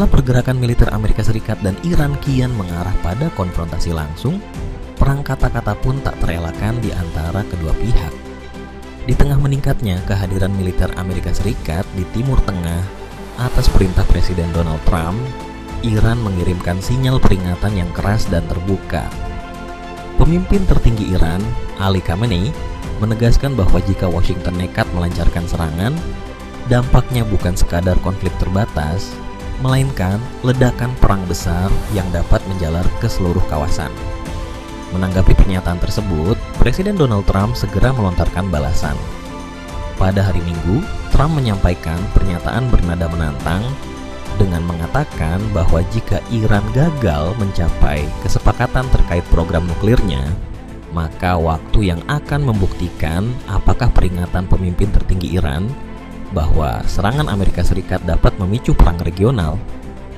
Setelah pergerakan militer Amerika Serikat dan Iran kian mengarah pada konfrontasi langsung, perang kata-kata pun tak terelakkan di antara kedua pihak. Di tengah meningkatnya kehadiran militer Amerika Serikat di Timur Tengah atas perintah Presiden Donald Trump, Iran mengirimkan sinyal peringatan yang keras dan terbuka. Pemimpin tertinggi Iran, Ali Khamenei, menegaskan bahwa jika Washington nekat melancarkan serangan, dampaknya bukan sekadar konflik terbatas, melainkan ledakan perang besar yang dapat menjalar ke seluruh kawasan. Menanggapi pernyataan tersebut, Presiden Donald Trump segera melontarkan balasan. Pada hari Minggu, Trump menyampaikan pernyataan bernada menantang dengan mengatakan bahwa jika Iran gagal mencapai kesepakatan terkait program nuklirnya, maka waktu yang akan membuktikan apakah peringatan pemimpin tertinggi Iran bahwa serangan Amerika Serikat dapat memicu perang regional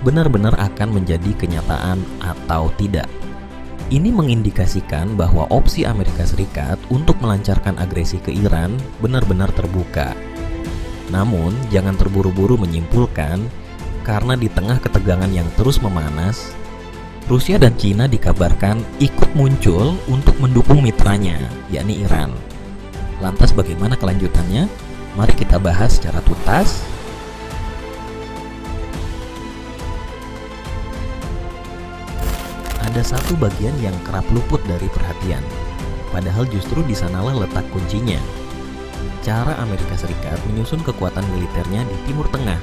benar-benar akan menjadi kenyataan atau tidak. Ini mengindikasikan bahwa opsi Amerika Serikat untuk melancarkan agresi ke Iran benar-benar terbuka. Namun, jangan terburu-buru menyimpulkan, karena di tengah ketegangan yang terus memanas, Rusia dan Cina dikabarkan ikut muncul untuk mendukung mitranya, yakni Iran. Lantas bagaimana kelanjutannya? Mari kita bahas secara tuntas. Ada satu bagian yang kerap luput dari perhatian, padahal justru di sanalah letak kuncinya. Cara Amerika Serikat menyusun kekuatan militernya di Timur Tengah.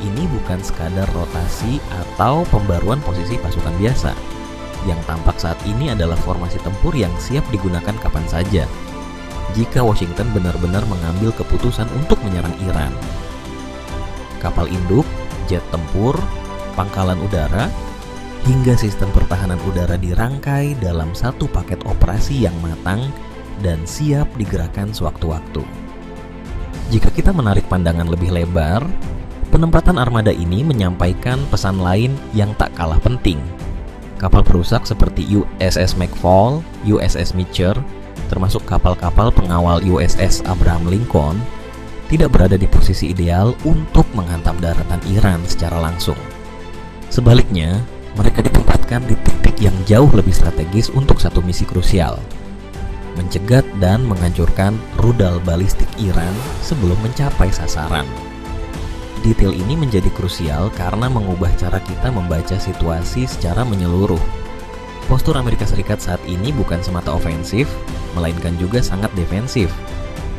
Ini bukan sekadar rotasi atau pembaruan posisi pasukan biasa. Yang tampak saat ini adalah formasi tempur yang siap digunakan kapan saja jika Washington benar-benar mengambil keputusan untuk menyerang Iran. Kapal induk, jet tempur, pangkalan udara, hingga sistem pertahanan udara dirangkai dalam satu paket operasi yang matang dan siap digerakkan sewaktu-waktu. Jika kita menarik pandangan lebih lebar, penempatan armada ini menyampaikan pesan lain yang tak kalah penting. Kapal perusak seperti USS McFaul, USS Meecher, termasuk kapal-kapal pengawal USS Abraham Lincoln, tidak berada di posisi ideal untuk menghantam daratan Iran secara langsung. Sebaliknya, mereka ditempatkan di titik yang jauh lebih strategis untuk satu misi krusial: mencegat dan menghancurkan rudal balistik Iran sebelum mencapai sasaran. Detail ini menjadi krusial karena mengubah cara kita membaca situasi secara menyeluruh. Postur Amerika Serikat saat ini bukan semata ofensif, melainkan juga sangat defensif.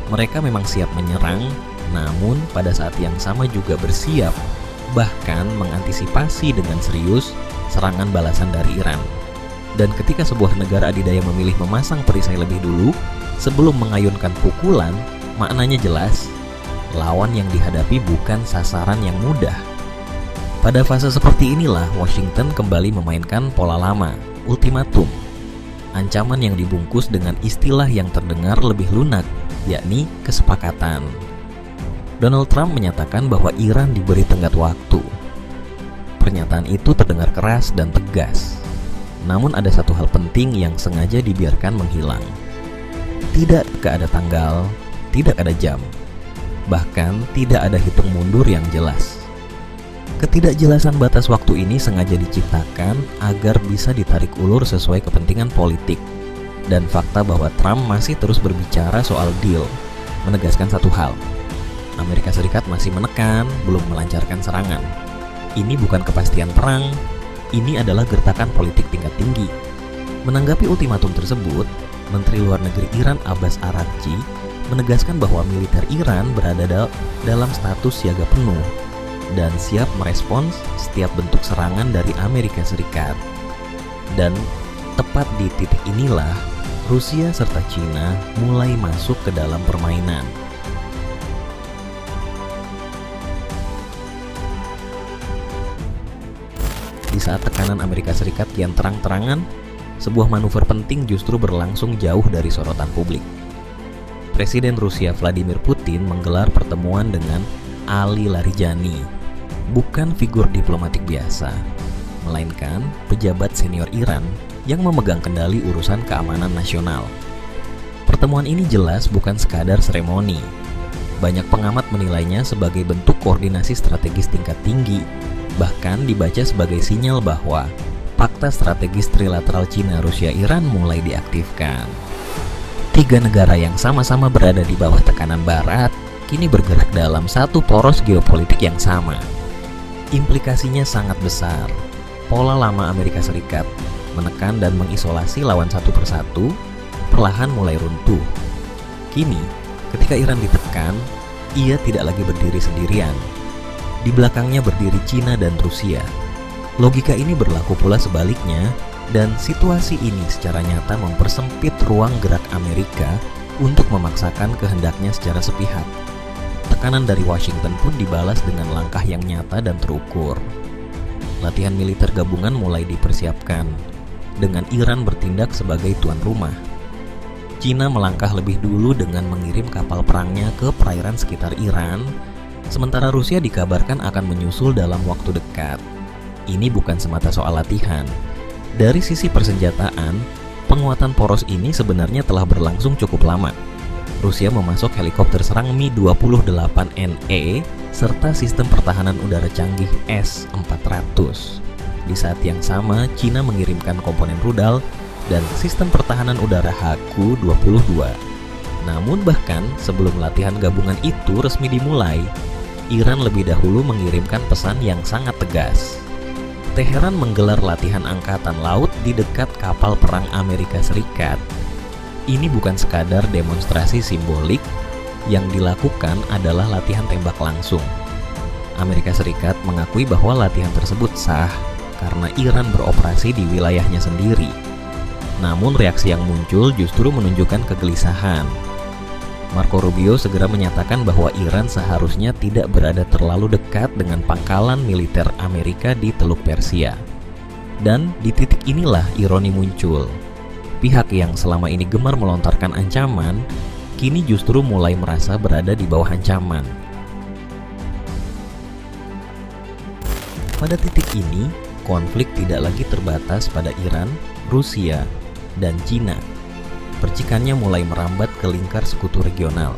Mereka memang siap menyerang, namun pada saat yang sama juga bersiap, bahkan mengantisipasi dengan serius serangan balasan dari Iran. Dan ketika sebuah negara adidaya memilih memasang perisai lebih dulu sebelum mengayunkan pukulan, maknanya jelas, lawan yang dihadapi bukan sasaran yang mudah. Pada fase seperti inilah Washington kembali memainkan pola lama, ultimatum. Ancaman yang dibungkus dengan istilah yang terdengar lebih lunak, yakni kesepakatan. Donald Trump menyatakan bahwa Iran diberi tenggat waktu. Pernyataan itu terdengar keras dan tegas. Namun ada satu hal penting yang sengaja dibiarkan menghilang. Tidak ada tanggal, tidak ada jam. Bahkan tidak ada hitung mundur yang jelas. Ketidakjelasan batas waktu ini sengaja diciptakan agar bisa ditarik ulur sesuai kepentingan politik. Dan fakta bahwa Trump masih terus berbicara soal deal menegaskan satu hal: Amerika Serikat masih menekan, belum melancarkan serangan. Ini bukan kepastian perang, ini adalah gertakan politik tingkat tinggi. Menanggapi ultimatum tersebut, Menteri Luar Negeri Iran Abbas Araghchi menegaskan bahwa militer Iran berada dalam status siaga penuh dan siap merespons setiap bentuk serangan dari Amerika Serikat. Dan tepat di titik inilah Rusia serta Cina mulai masuk ke dalam permainan. Di saat tekanan Amerika Serikat kian terang-terangan, sebuah manuver penting justru berlangsung jauh dari sorotan publik. Presiden Rusia Vladimir Putin menggelar pertemuan dengan Ali Larijani, bukan figur diplomatik biasa, melainkan pejabat senior Iran yang memegang kendali urusan keamanan nasional. Pertemuan ini jelas bukan sekadar seremoni. Banyak pengamat menilainya sebagai bentuk koordinasi strategis tingkat tinggi bahkan dibaca sebagai sinyal bahwa fakta strategis trilateral Cina, Rusia, Iran mulai diaktifkan. Tiga negara yang sama-sama berada di bawah tekanan Barat kini bergerak dalam satu poros geopolitik yang sama. Implikasinya sangat besar. Pola lama Amerika Serikat menekan dan mengisolasi lawan satu persatu perlahan mulai runtuh. Kini, ketika Iran ditekan, ia tidak lagi berdiri sendirian. Di belakangnya berdiri Cina dan Rusia. Logika ini berlaku pula sebaliknya, dan situasi ini secara nyata mempersempit ruang gerak Amerika untuk memaksakan kehendaknya secara sepihak. Tekanan dari Washington pun dibalas dengan langkah yang nyata dan terukur. Latihan militer gabungan mulai dipersiapkan, dengan Iran bertindak sebagai tuan rumah. Cina melangkah lebih dulu dengan mengirim kapal perangnya ke perairan sekitar Iran, sementara Rusia dikabarkan akan menyusul dalam waktu dekat. Ini bukan semata soal latihan. Dari sisi persenjataan, penguatan poros ini sebenarnya telah berlangsung cukup lama. Rusia memasok helikopter serang Mi-28NE serta sistem pertahanan udara canggih S-400. Di saat yang sama, Cina mengirimkan komponen rudal dan sistem pertahanan udara HQ-22. Namun bahkan sebelum latihan gabungan itu resmi dimulai, Iran lebih dahulu mengirimkan pesan yang sangat tegas. Teheran menggelar latihan angkatan laut di dekat kapal perang Amerika Serikat. Ini bukan sekadar demonstrasi simbolik, yang dilakukan adalah latihan tembak langsung. Amerika Serikat mengakui bahwa latihan tersebut sah karena Iran beroperasi di wilayahnya sendiri. Namun reaksi yang muncul justru menunjukkan kegelisahan. Marco Rubio segera menyatakan bahwa Iran seharusnya tidak berada terlalu dekat dengan pangkalan militer Amerika di Teluk Persia. Dan di titik inilah ironi muncul. Pihak yang selama ini gemar melontarkan ancaman, kini justru mulai merasa berada di bawah ancaman. Pada titik ini, konflik tidak lagi terbatas pada Iran, Rusia, dan Cina. Percikannya mulai merambat ke lingkar sekutu regional.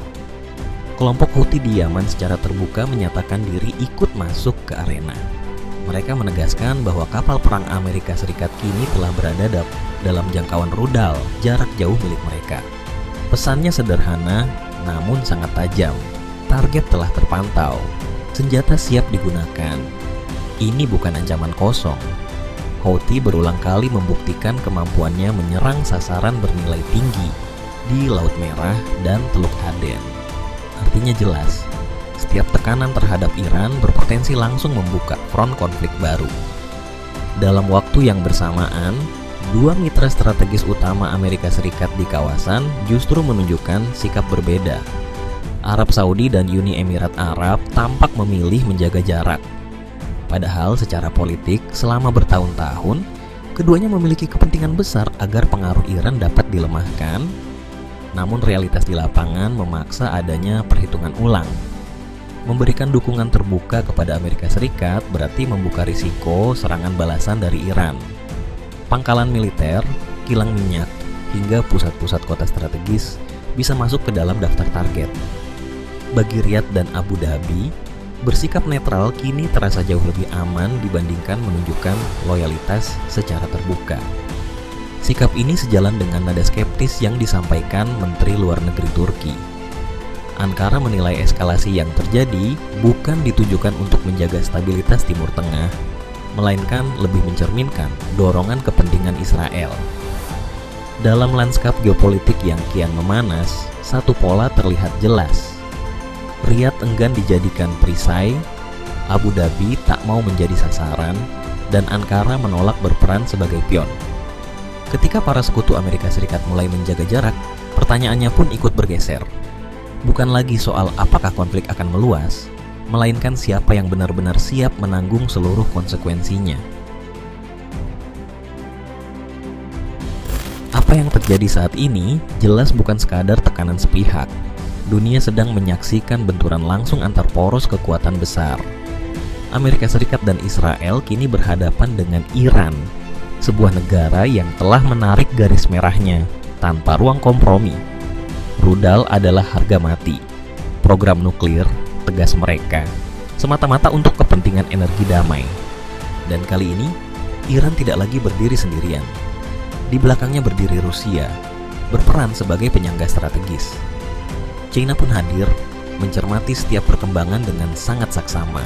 Kelompok Houthi di Yaman secara terbuka menyatakan diri ikut masuk ke arena. Mereka menegaskan bahwa kapal perang Amerika Serikat kini telah berada dalam jangkauan rudal jarak jauh milik mereka. Pesannya sederhana, namun sangat tajam. Target telah terpantau. Senjata siap digunakan. Ini bukan ancaman kosong. Houthi berulang kali membuktikan kemampuannya menyerang sasaran bernilai tinggi di Laut Merah dan Teluk Aden. Artinya jelas, setiap tekanan terhadap Iran berpotensi langsung membuka front konflik baru. Dalam waktu yang bersamaan, dua mitra strategis utama Amerika Serikat di kawasan justru menunjukkan sikap berbeda. Arab Saudi dan Uni Emirat Arab tampak memilih menjaga jarak. Padahal secara politik, selama bertahun-tahun, keduanya memiliki kepentingan besar agar pengaruh Iran dapat dilemahkan. Namun realitas di lapangan memaksa adanya perhitungan ulang. Memberikan dukungan terbuka kepada Amerika Serikat berarti membuka risiko serangan balasan dari Iran. Pangkalan militer, kilang minyak, hingga pusat-pusat kota strategis bisa masuk ke dalam daftar target. Bagi Riyadh dan Abu Dhabi, bersikap netral kini terasa jauh lebih aman dibandingkan menunjukkan loyalitas secara terbuka. Sikap ini sejalan dengan nada skeptis yang disampaikan Menteri Luar Negeri Turki. Ankara menilai eskalasi yang terjadi bukan ditujukan untuk menjaga stabilitas Timur Tengah, melainkan lebih mencerminkan dorongan kepentingan Israel. Dalam lanskap geopolitik yang kian memanas, satu pola terlihat jelas. Riyadh enggan dijadikan perisai, Abu Dhabi tak mau menjadi sasaran, dan Ankara menolak berperan sebagai pion. Ketika para sekutu Amerika Serikat mulai menjaga jarak, pertanyaannya pun ikut bergeser. Bukan lagi soal apakah konflik akan meluas, melainkan siapa yang benar-benar siap menanggung seluruh konsekuensinya. Apa yang terjadi saat ini jelas bukan sekadar tekanan sepihak. Dunia sedang menyaksikan benturan langsung antar poros kekuatan besar. Amerika Serikat dan Israel kini berhadapan dengan Iran, sebuah negara yang telah menarik garis merahnya tanpa ruang kompromi. Rudal adalah harga mati. Program nuklir, tegas mereka, semata-mata untuk kepentingan energi damai. Dan kali ini, Iran tidak lagi berdiri sendirian. Di belakangnya berdiri Rusia, berperan sebagai penyangga strategis. China pun hadir, mencermati setiap perkembangan dengan sangat saksama.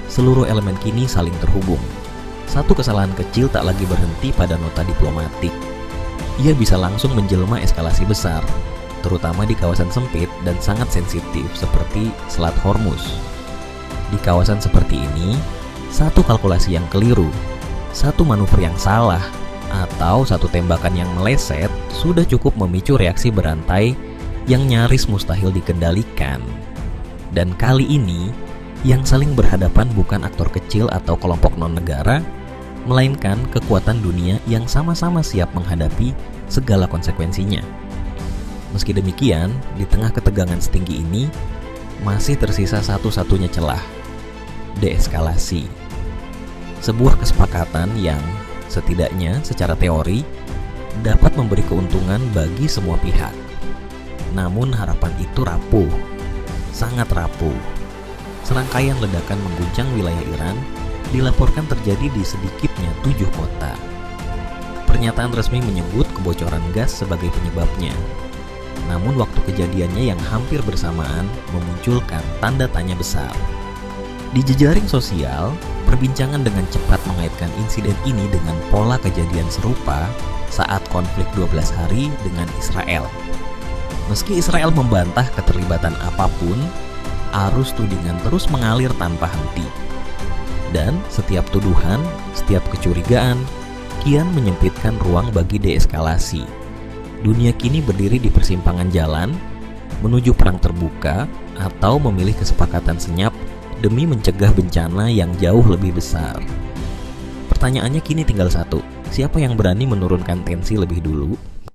Seluruh elemen kini saling terhubung. Satu kesalahan kecil tak lagi berhenti pada nota diplomatik. Ia bisa langsung menjelma eskalasi besar, terutama di kawasan sempit dan sangat sensitif seperti Selat Hormuz. Di kawasan seperti ini, satu kalkulasi yang keliru, satu manuver yang salah, atau satu tembakan yang meleset sudah cukup memicu reaksi berantai yang nyaris mustahil dikendalikan. Dan kali ini, yang saling berhadapan bukan aktor kecil atau kelompok non-negara, melainkan kekuatan dunia yang sama-sama siap menghadapi segala konsekuensinya. Meski demikian, di tengah ketegangan setinggi ini, masih tersisa satu-satunya celah, deeskalasi. Sebuah kesepakatan yang setidaknya secara teori dapat memberi keuntungan bagi semua pihak. Namun harapan itu rapuh, sangat rapuh. Serangkaian ledakan mengguncang wilayah Iran dilaporkan terjadi di sedikitnya 7 kota. Pernyataan resmi menyebut kebocoran gas sebagai penyebabnya. Namun waktu kejadiannya yang hampir bersamaan memunculkan tanda tanya besar. Di jejaring sosial, perbincangan dengan cepat mengaitkan insiden ini dengan pola kejadian serupa saat konflik 12 hari dengan Israel. Meski Israel membantah keterlibatan apapun, arus tudingan terus mengalir tanpa henti. Dan setiap tuduhan, setiap kecurigaan, kian menyempitkan ruang bagi deeskalasi. Dunia kini berdiri di persimpangan jalan, menuju perang terbuka, atau memilih kesepakatan senyap demi mencegah bencana yang jauh lebih besar. Pertanyaannya kini tinggal satu, siapa yang berani menurunkan tensi lebih dulu?